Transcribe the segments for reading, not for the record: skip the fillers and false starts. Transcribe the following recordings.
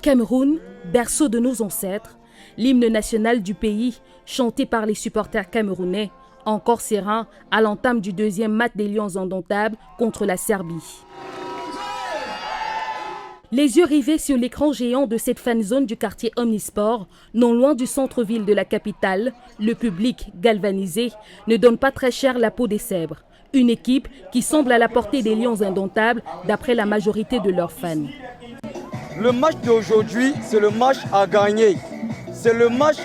Cameroun, berceau de nos ancêtres, l'hymne national du pays, chanté par les supporters camerounais, encore serein à l'entame du deuxième match des Lions indomptables contre la Serbie. Les yeux rivés sur l'écran géant de cette fanzone du quartier Omnisport, non loin du centre-ville de la capitale, le public, galvanisé, ne donne pas très cher la peau des Sèbres. Une équipe qui semble à la portée des Lions indomptables d'après la majorité de leurs fans. Le match d'aujourd'hui, c'est le match à gagner. C'est le match,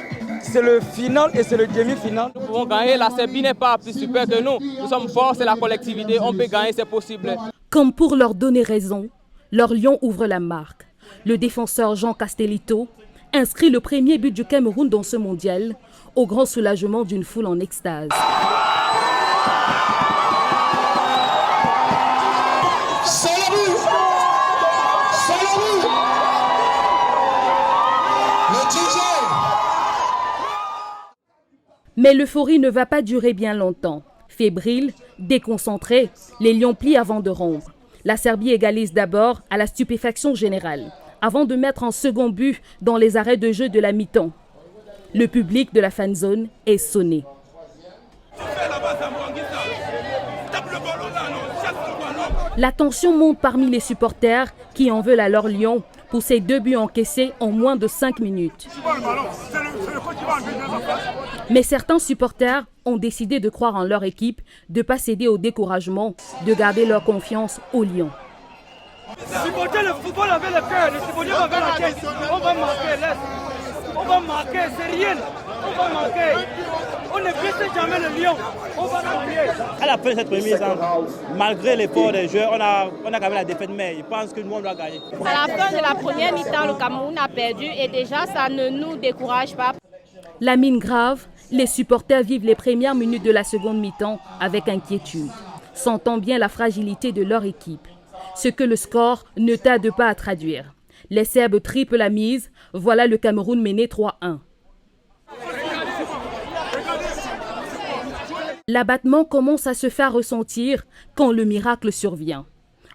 c'est le final et c'est le demi-final. Nous pouvons gagner, la Serbie n'est pas plus super que nous. Nous sommes forts, c'est la collectivité, on peut gagner, c'est possible. Comme pour leur donner raison, leur Lion ouvre la marque. Le défenseur Jean Castellito inscrit le premier but du Cameroun dans ce mondial, au grand soulagement d'une foule en extase. Mais l'euphorie ne va pas durer bien longtemps. Fébriles, déconcentrés, les Lions plient avant de rompre. La Serbie égalise d'abord à la stupéfaction générale, avant de mettre un second but dans les arrêts de jeu de la mi-temps. Le public de la fanzone est sonné. La tension monte parmi les supporters qui en veulent à leur Lion pour ces 2 buts encaissés en moins de 5 minutes. Mais certains supporters ont décidé de croire en leur équipe, de ne pas céder au découragement, de garder leur confiance aux Lions. Supporter le football avec le cœur, le supporter avec la tête. On va marquer, on va marquer, c'est rien. On va marquer. On ne baisse jamais le Lion. On va gagner. À la fin de cette remise, malgré l'effort des joueurs, on a quand même la défaite, mais je pense que nous, on doit gagner. À la fin de la première mi-temps, le Cameroun a perdu et déjà, ça ne nous décourage pas. La mine grave, les supporters vivent les premières minutes de la seconde mi-temps avec inquiétude, sentant bien la fragilité de leur équipe. Ce que le score ne tarde pas à traduire. Les Serbes triplent la mise, voilà le Cameroun mené 3-1. L'abattement commence à se faire ressentir quand le miracle survient.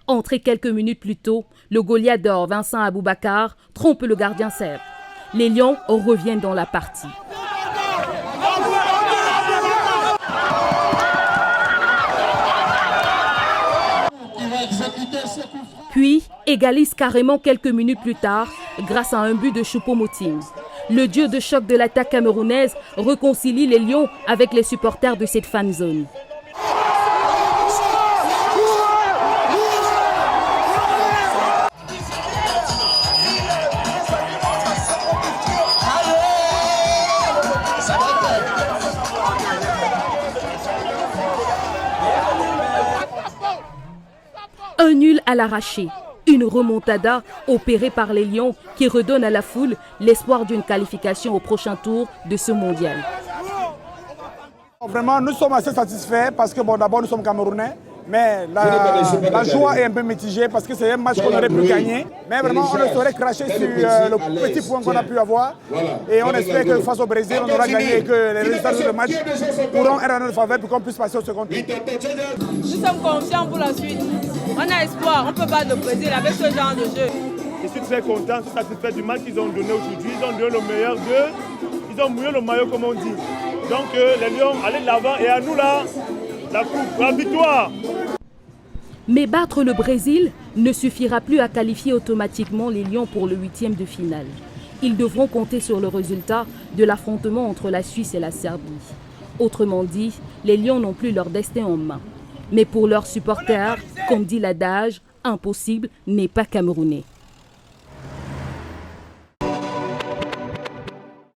Entré quelques minutes plus tôt, le Goliath d'or Vincent Aboubakar trompe le gardien serbe. Les Lions reviennent dans la partie. Puis égalise carrément quelques minutes plus tard grâce à un but de Choupo-Moting. Le dieu de choc de l'attaque camerounaise réconcilie les Lions avec les supporters de cette fanzone. Un nul à l'arraché, une remontada opérée par les Lions qui redonne à la foule l'espoir d'une qualification au prochain tour de ce mondial. Vraiment, nous sommes assez satisfaits parce que d'abord nous sommes Camerounais, mais la joie est un peu mitigée parce que c'est un match qu'on aurait pu gagner. Mais vraiment, on ne saurait cracher sur le petit point qu'on a pu avoir. Et on espère que face au Brésil, on aura gagné et que les résultats de ce match pourront être en notre faveur pour qu'on puisse passer au second tour. Nous sommes confiants pour la suite. On a espoir, on ne peut pas le Brésil avec ce genre de jeu. Je suis très content, je suis satisfait du match qu'ils ont donné aujourd'hui. Ils ont donné le meilleur d'eux, ils ont mouillé le maillot comme on dit. Donc les Lions, allez de l'avant et à nous là, la coupe, la victoire. Mais battre le Brésil ne suffira plus à qualifier automatiquement les Lions pour le 8e de finale. Ils devront compter sur le résultat de l'affrontement entre la Suisse et la Serbie. Autrement dit, les Lions n'ont plus leur destin en main. Mais pour leurs supporters, comme dit l'adage, impossible n'est pas camerounais.